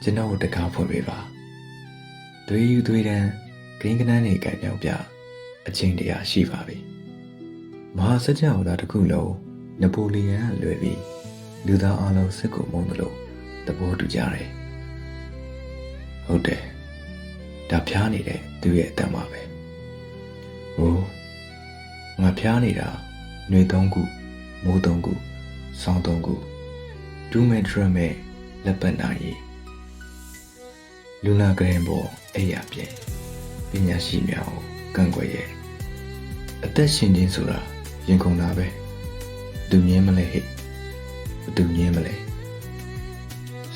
ကျွန်တော်တကားဖွင့်ပေးပါသွေးယူသွေးတန်းဂိမ်းကနန်းနေကြပြောင်းပြအချင်းတရားရှိပါပြီမဟာစကြဝဠာတစ်ခုလုံးနပိုလီယံလွယ်ပြီးလူသားအလုံးစစ်ကိုမုန်းတယ်လို့သဘောတူကြတယ်ဟုတ်တယ်ဒါဖျားနေတဲ့သူရဲ့အတ္တမှာပဲဟိုငါဖျားနေတာຫນွေ3ခုမိုး3ခုဆောင်း3ခုဒူးမဲ့ဒရမဲ့လက်ပတ်နာရီလူနာကရင်ပေါ်အဲ့ရပြင်ပညာရှိများကိုကန့်ကွက်ရဲ့အသက်ရှင်ခြင်းဆိုတာရင်ခုန်တာပဲသူမြင်မလဲဟဲ့သူမြင်မလဲ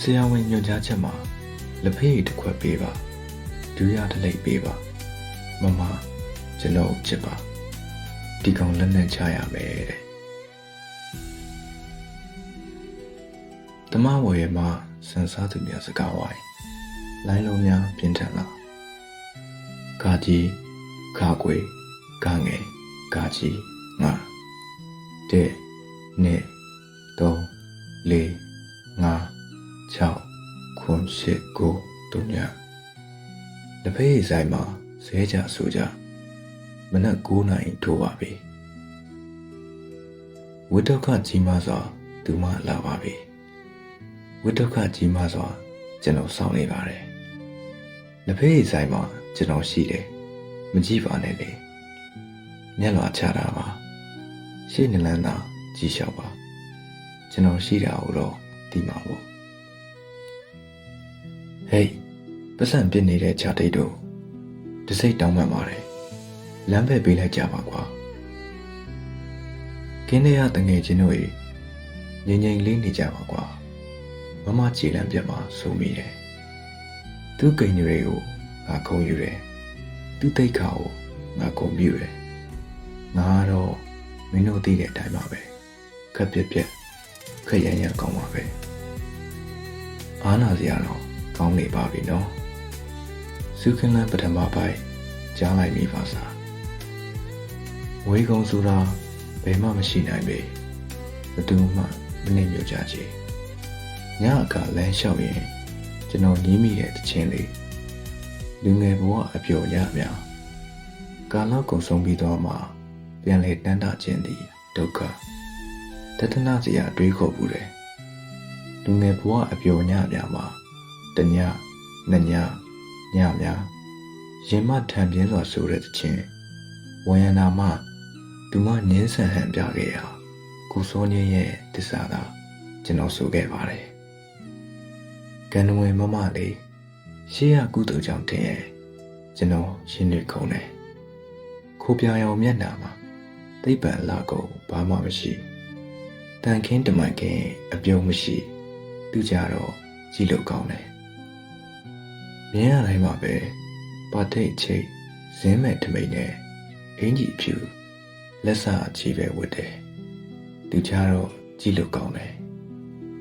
ဆရာဝန်ညွှန်ကြားချက်မှာလက်ဖေးတစ်ခွက်ပေးပါဒူးရတစ်လိပ်ပေးပါမမကျွန်တော်ချစ်ပါဒီကောင်လက်နဲ့ချရမယ်တဲ့တမဝယ်မှာစံစားသူများစကားဝိုင်းလိုင်းလုံးများပြင်းထန်လာဂါကြီးဂါကွေဂါငယ်ဂါကြီးငါတဲ့နဲ့3 4 5 6 9 10 9တို့ညတဖေးဆိုင်မှာဇဲကြဆိုကြမနက်9 နာရီထိုးပါပြီဝိတ္တခကြီးမစွာသူမလာပါပြီဝိတ္တခကြီးမစွာကျွန်တော်စောင့်နေပါတယ်လက်ဖေးဆိုင်မှာကျွန်တော်ရှိတယ်မကြည့်ပါနဲ့လေမျက်လွှာချတာပါရှေ့နလန်းသာကြည့်လျှောက်ပါကျွန်တော်ရှိတာကိုတော့ဒီမှာပေါ့ဟေးပတ်စံပြစ်နေတဲ့ခြာတိတ်တို့တစိတ်တောင်းမှန်ပါတယ်လမ်းပဲပေးလိုက်ကြပါကွာကင်းတဲ့တငယ်ချင်းတို့ငြိမ်ငြိမ်လေးနေကြပါကွာမမကြည်လန်းပြတ်မှာဆိုမိတယ်သူ့ကိန်းတွေကိုငါခုံယူတယ်သူ့တိတ်ခါကိုငါခုံပြူတယ်ငါတော့မင်းတို့သိတဲ့အတိုင်းပါပဲခက်ပြက်ပြက်ခက်ရမ်းရမ်းကောင်းပါပဲအားနာစရာတော့ကောင်းနေပါပြီနော်စုခင်းလန်းပထမပိုင်းကြားလိုက်မိပါစားဝေးကုံဆိုတာဘယ်မှမရှိနိုင်ပေဘယ်သူမှမနေမျိုးကြချေညအခါလမ်းလျှောက်ရင်ကျွန်တော်ညီးမိတဲ့တခြင်းလေးလူငယ်ဘဝအပျော်ရများကာလကုန်ဆုံးပြီးတော့မှပြန်လေတန်းတာခြင်းသည်ဒုက္ခတထနာစရာတွေးခေါ်ဘူးတယ်လူငယ်ဘဝအပျော်ညများမှာတညနှစ်ညညများရင်မထံပြင်းစွာဆိုတဲ့တခြင်းဝယနာမသူမငင်းဆန်ဟန်ပြခဲ့ရာကိုစောညင်းရဲ့တစ္ဆာသာကျွန်တော်ဆိုခဲ့ပါတယ်ကံဝင်မမလေးရှေးရကုသိုလ်ကြောင့်တင်ရဲ့ကျွန်တော်ရှင်းနေခုံတယ်ခိုးပြရောင်မျက်နှာမှာသိပ္ပံလာကုန်ဘာမှမရှိတန်ခင်းတမန်ခင်းအပြုံးမရှိသူကြတော့ကြည့်လို့ကောင်းတယ်မြင်ရတိုင်းမှာပဲပါတိတ်ချိတ်ဇင်းမဲ့ထမိန်နဲ့အင်ကြီးဖြူလက်စာချီပဲဝတ်တယ်သူကြတော့ကြည့်လို့ကောင်းတယ်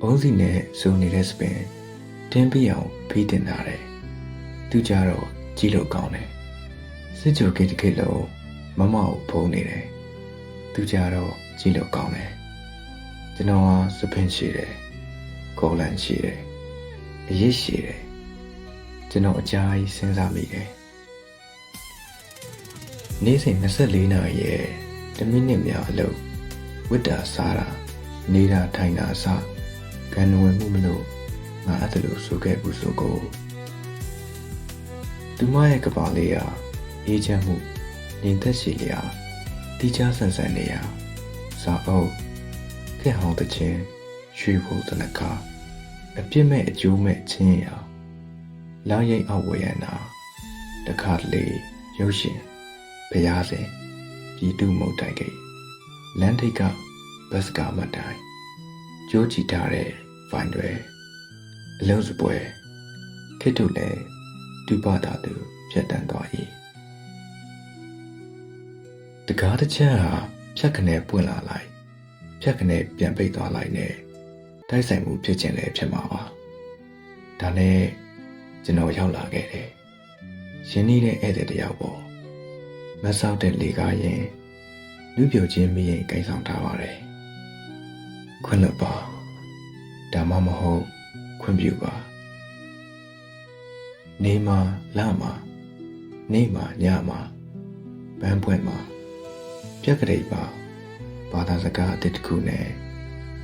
အုံးစီနဲ့စုံနေတဲ့စပင်တင်းပြအောင်ဖိတင်ထားတယ်သူကြတော့ကြည့်လို့ကောင်းတယ်စစ်ကြိုကိတကိလုံးမမကိုဖုံးနေတယ်သူကြတော့ကြည့်လို့ကောင်းတယ်ကျွန်တော်ဟာစပင်ရှိတယ်ကောလန်ရှိတယ်အရစ်ရှိတယ်ကျွန်တော်အကြာကြီးစဉ်းစားမိတယ်နေ့စဉ်24နာရီရဲ့1မိနစ်များအလုပ်ဝိတ္တာစားတာနေတာထိုင်တာအစကံဝင်မှုမလို့ငါအဲ့ဒါလို့ဆိုခဲ့ဘူးဆိုကိုသူမရဲ့ကပါလေးဟာအေးချမ်းမှုငြိမ်သက်ရှိလျာတိကျဆန်ဆန်နေရာစာအုပ်ခက်ဟောင်းတဲ့ချင်းရွှေဘိုးသနခါအပြစ်မဲ့အကျိုးမဲ့ချင်းရာလောင်းရိပ်အောက်ဝေရနာတခါတလေရုပ်ရှင်ဘုရားစဉ်ပြည်သူမုတ်တိုင်ကိလန်ထိတ်ကဘတ်စကာမတိုင်ကြိုးကြည့်ထားတဲ့ဖိုင်တွေအလုံးစပွဲခစ်တို့လည်းဒုပတာသူဖြတ်တန်းသွား၏တကားတစ်ချက်ဟာဖြတ်ခနဲ့ပွင့်လာလိုက်ဖြတ်ခနဲ့ပြန်ပိတ်သွားလိုက်နဲ့တိုက်ဆိုင်မှုဖြစ်ခြင်းလည်းဖြစ်မှာပါဒါနဲ့ကျွန်တော်ရောက်လာခဲ့တယ်ရင်းနှီးတဲ့ဧည့်သည်တယောက်ပေါ့မဆောက်တဲ့လေကားရင်လူပြိုချင်းမရင်ကိန်းဆောင်ထားပါတယ်ခွင့်လွတ်ပါဒါ ဒါမှမဟုတ်ခွင့်ပြုပါနေမှာလမှာနေမှာညမှာပန်းပွင့်မှာပြက်ကလေးပါဘာသာစကားအတစ်တစ်ခုနဲ့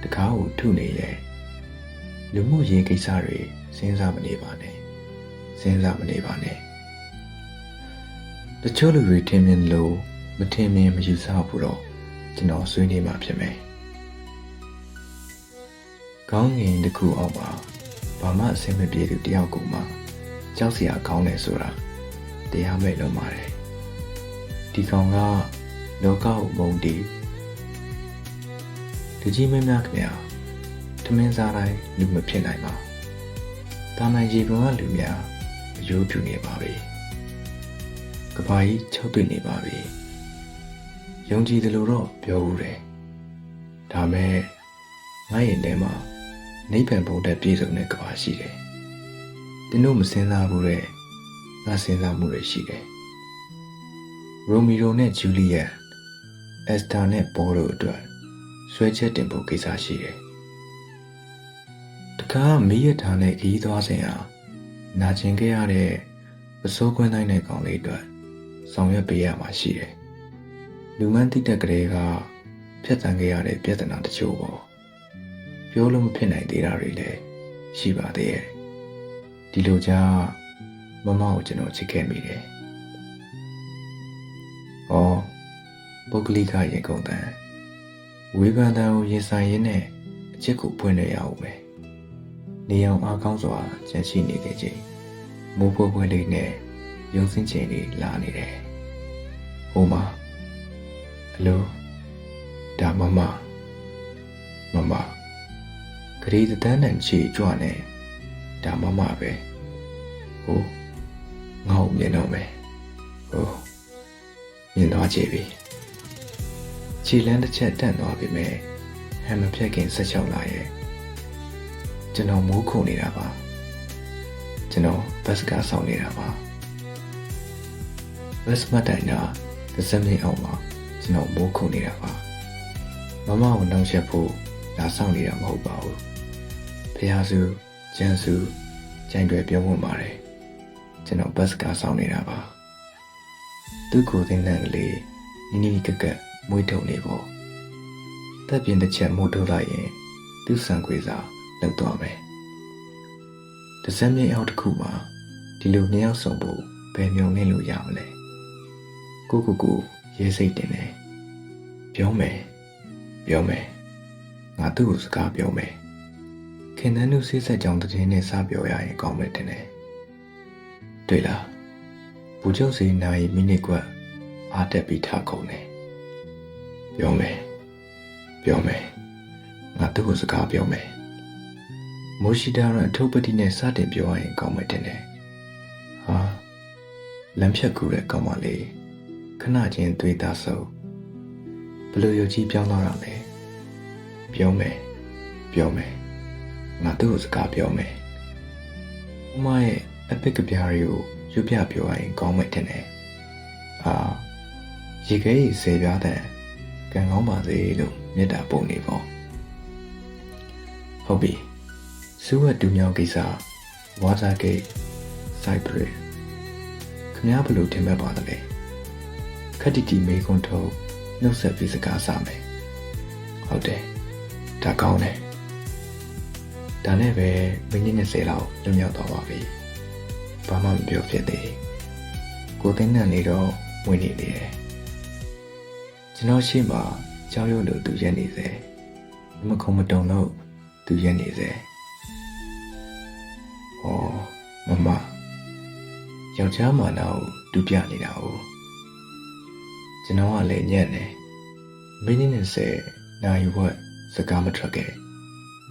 တကားကိုထုနေရဲ့လူမှုရေးကိစ္စတွေစဉ်းစားမနေပါနဲ့တချို့လူတွေထင်မြင်လို့မထင်မြင်မယူဆဘူးတော့ကျွန်တော်ဆွေးနွေးမှာဖြစ်မယ်ကောင်းငင်တစ်ခုအောင်ပါဘာမှအဆင်မပြေသူတယောက်ကိုမှကြောက်စရာကောင်းတယ်ဆိုတာတရားမဲ့လို့ပါတယ်ဒီကောင်ကလောကကိုမုန်းတီးတကြီးမင်းများခင်ဗျာထမင်းစားတိုင်းလူမဖြစ်နိုင်ပါတာမန်ကြီးပေါ်ကလူများအယိုးပြူနေပါပြီကဘာကြီးချုပ်တွေ့နေပါပြီယုံကြည်တယ်လို့တော့ပြောဦးတယ်ဒါမဲ့ငါ့ရင်ထဲမှာနိဗ္ဗာန်ဘုံတက်ပြည့်စုံတဲ့ကဘာရှိတယ်တင်းတို့မစင်စားဘူးတဲ့ငါစဉ်းစားမှုတွေရှိတယ်ရိုမီရိုနဲ့ဂျူလီယက်အက်စတာနဲ့ဘောတို့အတွက်ဆွဲချက်တင်ဖို့ကိစ္စရှိတယ်တခါမီးရထားနဲ့ခီးသွားစဉ်ဟာနာကျင်ခဲ့ရတဲ့ပစိုးခွင်းတိုင်းတဲ့ကောင်လေးအတွက်ဆောင်ရွက်ပေးရမှာရှိတယ်လူမှန်းသိတဲ့ကလေးကဖြတ်သန်းခဲ့ရတဲ့ပြဿနာတချို့ပေါ့ပြောလို့မဖြစ်နိုင်သေးတာတွေလည်းရှိပါသေးရဲ့ဒီလိုကြောင့်မမကိုကျွန်တော်ချစ်ခဲ့မိတယ်ပုဂ္ဂလိကရေကုန်တန်ဝေဖန်တန်ကိုရင်ဆိုင်ရင်းနဲ့အချစ်ကိုဖွင့်နေရအောင်ပဲနေအောင်အားကောင်းစွာကြံရှိနေခဲ့ခြင်းမိုးပွဲလေးနဲ့ရုံစင်းချိန်လေးလာနေတယ်ဟိုမှာအလိုဒါမမဂရီတန်းတန်ချီကြွနဲ့ဒါမမပဲဟိုငါ့ကိုမြင်တော့မယ်မြင်သွားကြပြီခြေလန်းတစ်ချက်တန့်သွားပြီမဲ့ဟမ်မဖြတ်ခင်ဆက်ချောက်လာရဲ့ကျွန်တော်မိုးခုန်နေတာပါကျွန်တော်ဘတ်စကားဆောင်နေတာပါဘတ်စမတိုင်နာသစမင်းအောင်မှာကျွန်တော်မိုးခုန်နေတာပါမမကိုနှောက်ရက်ဖို့လာဆောင်နေတာမဟုတ်ပါဘူးဖះစုကျန်းစုကြိုင်တွေပြောဖို့ပါတယ်ကျွန်တော်ဘတ်စကားဆောင်နေတာပါသူ့ကိုယ်သိတဲ့ကလေးနီးကက်ကက်မွေးထုတ်နေပေါ့တက်ပြင်းတစ်ချက်မို့ထုတ်လိုက်ရင်သူ့ဆံခွေစာလောက်သွားမယ်တစက်မြေအောက်တစ်ခုမှာဒီလိုနှစ်ယောက်ဆောင်ဖို့ဘယ်မျိုးနဲ့လို့ရမလဲကိုရေးစိတ်တင်တယ်ပြောမယ်ငါသူ့ကိုစကားပြောမယ်ခင်တန်းတို့ဆေးဆက်ကြောင်တည်နဲ့စပြောရရင်ကောင်းမယ်တင်တယ်တွေ့လားဘူချုပ်စီနိုင်မိနစ်ကွက်အားတက်ပြီးထားကုန်တယ်ပြောမယ်ငါသူ့ကိုစကားပြောမယ်မိုရှိတာရအထုပ်ပတိနဲ့စတင်ပြောရရင်ကောင်းမယ်တင်တယ်ဟာလမ်းဖြတ်ကူတဲ့ကောင်မလေးခဏချင်းသွေးသားဆုံးဘလို့ရုပ်ကြီးပြောင်းသွားတာလဲပြောမယ်ငါသူ့ကိုစကားပြောမယ်ဥမရဲ့အပစ်ကပြားတွေကိုရွတ်ပြပြောရရင်ကောင်းမယ်တင်တယ်ရေခဲကြီးစေပြားတဲ့ကံကောင်းပါစေလို့မေတ္တာပို့နေပေါ့ဟုတ်ပြီစူးဝတ်တူမြောင်ကိစ္စဝါစာဂိတ်စိုက်ပရခင်ဗျားဘလို့ထင်မှတ်ပါသလဲခက်တီတီမေးခွန်းထုတ်နှုတ်ဆက်ပြီးစကားစမယ်ဟုတ်တယ်ဒါကောင်းတယ်ဒါနဲ့ပဲမိနစ်20လောက်လွန်မြောက်သွားပါပြီဘာမှမပြောဖြစ်သေးကိုသိန်းနဲ့နေတော့ဝင်နေတယ်ကျွန်တော်ရှိမှကြောက်ရွံ့လို့သူရက်နေစေမခုံမတုံလို့သူရက်နေစေမယောက်ျားမာနာကိုတူပြနေတာ哦ကျွန်တော်ကလည်းညံ့တယ်မိနစ်20နာရီဝက်စကားမထွက်ခဲ့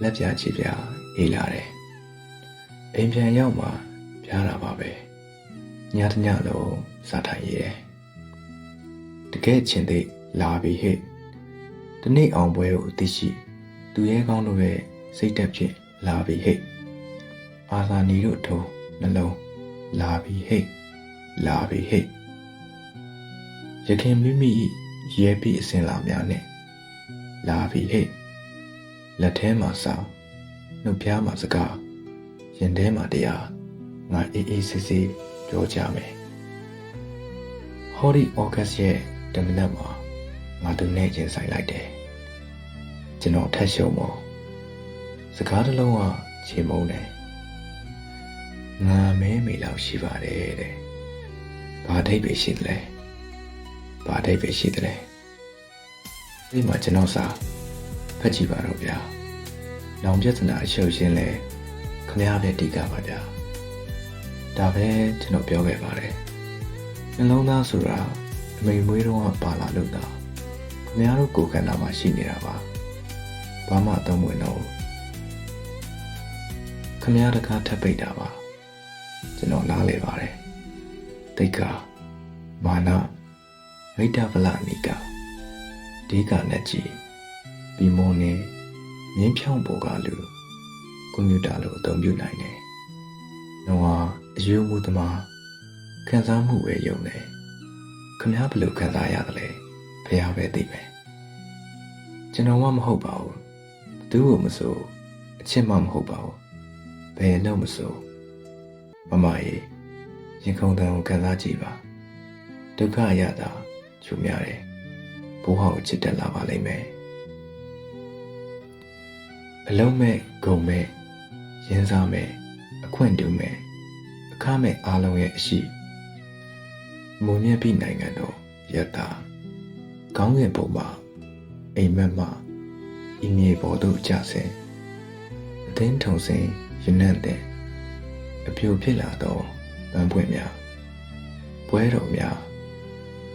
လက်ပြချီပြအေးလာတယ်အိမ်ပြန်ရောက်မှပြားတာပါပဲညတညလုံးစားထိုင်ရဲတကယ်ချင်းသိလာပြီဟဲ့ဒီနေ့အောင်ပွဲကိုသိရှိသူရဲကောင်းတို့ရဲ့စိတ်တက်ဖြင့်လာပြီဟဲ့အာသာနီတို့ထုံးနှလုံးလာပြီဟဲ့ရခင်မိမိရဲပြီးအစင်လာများနဲ့လာပြီဟဲ့လက်ထဲမှာစောင်း နှုတ်ဖျားမှာစကားရင်ထဲမှာတရားငါအေးအေးဆေးဆေးပြောကြမယ်ဟောဒီဩဂတ်ရဲ့တမနက်မှာငါသူနဲ့ရင်ဆိုင်လိုက်တယ်ကျွန်တော်ထက်ရှုံမို့စကားတစ်လုံးကချေမုန်းတယ်ငါမဲမေလောက်ရှိပါတယ်တဲ့ဘာအဓိပ္ပာယ်ရှိသလဲဘာအဓိပ္ပာယ်ရှိသလဲဒီမှာကျွန်တော်စာဖတ်ကြည့်ပါတော့ဗျာနောင်ပြဿနာအရှုပ်ရှင်းလဲခမရပဲတိကပါဗျာဒါပဲကျွန်တော်ပြောခဲ့ပါတယ်နှလုံးသားဆိုတာအမိန်မွေးတော့ပါလာလို့သာခမရတို့ကိုယ်ခန္ဓာမှာရှိနေတာပါဘာမှသုံးဝင်တော့ခမရတကားထပ်ပိတ်တာပါကျွန်တော်နားလေပါတယ်တိတ်ကမာနမိတ္တဗလနိကဒီကနဲ့ကြည်ပြီးမောနေမြင်းဖြောင်းပေါ်ကလူကွန်ပျူတာလိုအသုံးပြုနိုင်တယ်။နှောအယူမှုသမားခံစားမှုပဲယုံတယ်။ခမည်းဘယ်လိုခံစားရသလဲဖះပဲသိမယ်။ကျွန်တော်မှမဟုတ်ပါဘူး။သူ့ကိုမဆိုအချစ်မှမဟုတ်ပါဘူး။ဘယ်လို့မဆိုမမရေရင်ခုန်တန်ကိုခံစားကြည့်ပါ။ဒုက္ခရတာချူများတယ်။ဘိုးဟောက်ချစ်တက်လာပါလိမ့်မယ်။အလုံးမဲ့ဂုံမဲ့ရင်းစားမဲ့အခွင့်တူမဲ့အခမဲ့အားလုံးရဲ့အရှိမုံမြတ်ပြည်နိုင်ငံတော်ယတ္တာကောင်းကင်ဘုံမှာအိမ်မက်မှဤမြေပေါ်သို့ကျဆင်းအသင်းထုံစင်ရနံ့တဲ့အပြိုဖြစ်လာသောပန်းပွင့်များပွဲတော်များ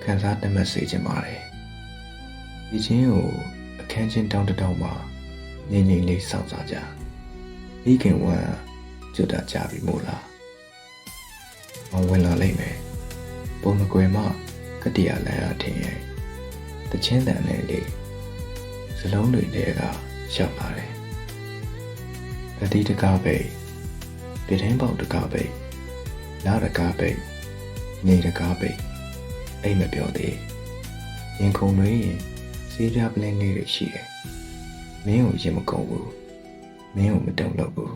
ခံစားတမတ်စေခြင်းပါတယ်ဒီချင်းကိုအခန်းချင်းတောင်းတတောင်းမှာငြိမ်ငြိမ်လေးစောင့်စားကြဤခင်ဝမ်းကျွတ်တာကြပြီမို့လားမဝင်လာလိမ့်မယ်ပုံမကွယ်မှကတိရလန်းအထင်ရဲ့တချင်းတန်နဲ့လေးစလုံးတွေတဲကရောက်လာတယ်အတီးတကားပိတ်ပြတင်းပေါက်တကားပိတ်လာတကားပိတ်နေတကားပိတ်အိမ်မပြောသေးရင်ခုန်တွေရင်စေးပြပလင်းလေးတွေရှိတယ်မင်းကိုရင်မကုန်ဘူးမင်းကိုမတုံလို့ဘူး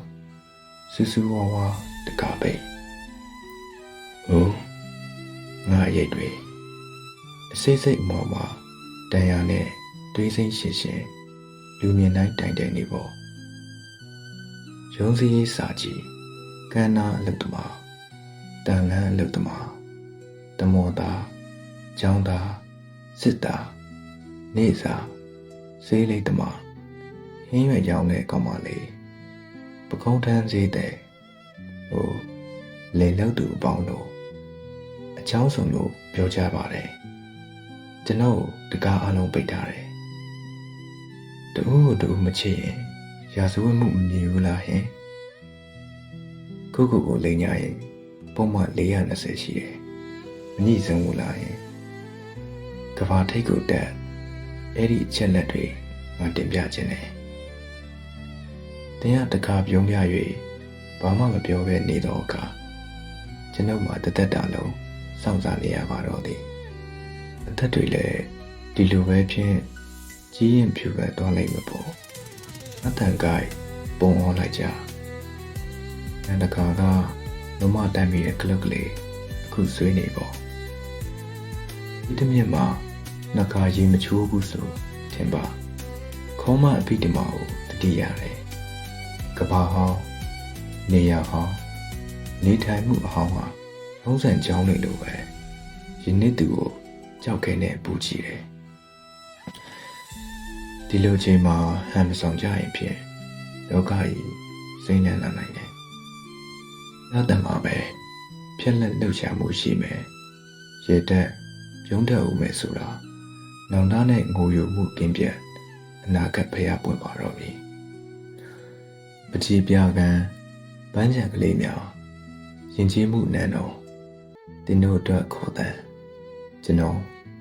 စူးစူးဝါးဝါတကားပိတ်ဟုတ်ငါရိတ်တွေအစိမ့်စိမ့်မော်မှာတန်ရာနဲ့တွေးစိမ့်ရှင်ရှင်လူမြင်တိုင်းတိုင်တိုင်နေပေါ့ရုံးစည်းရေးစာကြည့်ကန္နာအလုတ်တမတန်လန်းအလုတ်တမတမောသားကျောင်းသားစစ်သားနေစာစေးလိတ်တမဟင်းရွက်ရောင်းတဲ့ကောင်မလေးပကုံးထမ်းစေးတဲ့ဟိုလေလောက်သူအပေါင်းတို့အချောင်းစုံလို့ပြောကြပါတယ်ကျွန်တော်တကားအလုံးပိတ်ထားတယ်တူတူမချစ်ရင်ရာဇဝတ်မှုမမြင်ဘူးလားဟင်ခုကိုလိန်ညာရင်ပုံမှန်420ရှိတယ်မညှိစမ်းဘူးလားဟင်ကဘာထိတ်ကိုတက်အဲ့ဒီအချက်လက်တွေငါတင်ပြခြင်းတယ်တင်ရတကားပြုံးပြ၍ဘာမှမပြောဘဲနေတော့အခါကျွန်ုပ်မှတသက်တာလုံးစောင့်စားနေရပါတော့သည်အသက်တွေလည်းဒီလိုပဲဖြင့်ကြီးရင်ဖြူပဲသွားလိုက်မှာပေါ့အတန်ကိုက်ပုံအောင်လိုက်ကြနန္ဒကာကလုံးမတမ်းမိတဲ့ကလုတ်ကလေးအခုဆွေးနေပေါ့ဒီတမြင့်မှာနှကာရေမချိုးဘူးဆိုထင်ပါခေါင်းမအပိတမကိုတတိရတယ်ကဘာဟောင်းနေရဟောင်းနေထိုင်မှုအဟောင်းဟာထုံးစံကြောင်းတွေလိုပဲယနေ့သူကိုကြောက်ခဲနဲ့ပူချီတယ်ဒီလိုချိန်မှာဟန်မဆောင်ကြရင်ဖြင့်လောကကြီးစိမ့်နှံလာနိုင်တယ်။နောက်တမှာပဲဖြက်လက်လှုပ်ရှားမှုရှိမယ်။ရေတက်ပြုံးတက်ဦးမယ်ဆိုတာနောင်တနဲ့ငိုယိုမှုကင်းပြတ်အနာဂတ်ဖျားပွင့်ပါတော့ပြီ။ပကြီးပြကံပန်းချံကလေးများယဉ်ကျေးမှုနန်းတော်တင်တို့အတွက်ခေါ်တဲ့ကျွန်တော်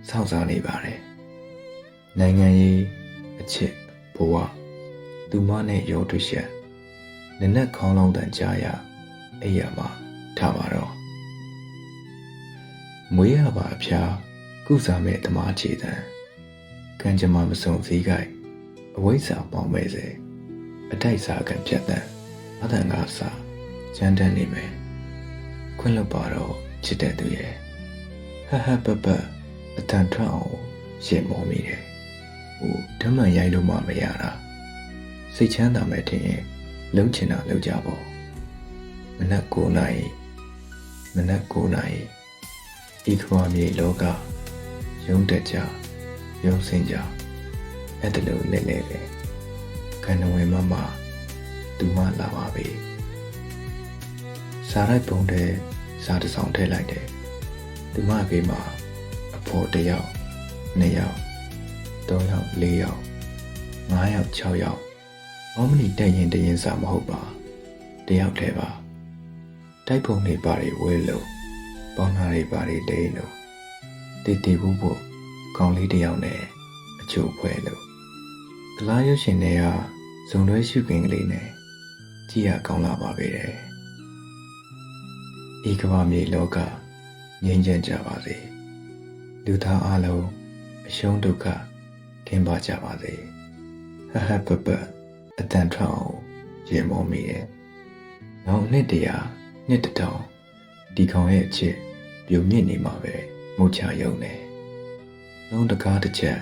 စောင့်စားနေပါတယ်။နိုင်ငံရေးအချစ်ဘဝသူမနဲ့ရောတွေ့ချက်နနက်ခေါင်းလောင်းတန်ကြားရအဲ့ရမှာထားပါတော့မွေးရပါအဖျားကုစားမဲ့ဓမ္မခြေတံကံကြမ္မာမစုံစည်းကိုက်အဝိဇ္ဇာပေါင်းမဲ့စေ အတိုက်စားကံပြတ်တန်းအတန်ကစားချမ်းတန်းနေမယ်ခွင့်လွတ်ပါတော့ချစ်တဲ့သူရဲ့ဟဟပပအတန်ထွက်အောင်ရှင်မောမိတယ်ဟိုဓမ္မရိုက်လို့မှမရတာစိတ်ချမ်းသာမဲ့ထင်ရင်လုံးချင်တာလုံးကြပေါ့မနက်9 နာရီဤခွာမြေလောကရုံးတက်ကြရုံးစင်ကြအဲ့ဒါလို့လဲပဲခန္ဓာဝင်မသူမလာပါပြီစားရိုက်ပုံတဲ့စားတစ်ဆောင်ထည့်လိုက်တယ်သူမဘေးမှာအဖော်1ယောက်2ယောက်3ယောက်4ယောက်5ယောက်6ယောက်မောမနီတက်ရင်တရင်စားမဟုတ်ပါ1ယောက်တည်းပါတိုက်ပုံတွေပါတွေဝဲလို့ပေါင်းသားတွေပါတွေတိတ်လို့တီဘူးဖို့ကောင်းလေး1ယောက်နဲ့အချို့ဖွဲလို့ကလားရွှေရှင်တွေကဇုံတွဲရှုခင်းကလေးနဲ့ကြည့်ရကောင်းလာပါပဲတဲ့ဤကမ္ဘာမြေလောကငြိမ်းချမ်းကြပါစေလူသားအလုံးအရှုံးဒုက္ခကင်းပါကြပါစေဟဟပပအတန်ထွက်အောင်ရေမောမိရဲ့နောက်နှစ်တရာနှစ်တောင်ဒီကောင်ရဲ့အချစ်ပြုံမြင့်နေမှာပဲမှုချရုံနဲ့လုံးတကားတစ်ချက်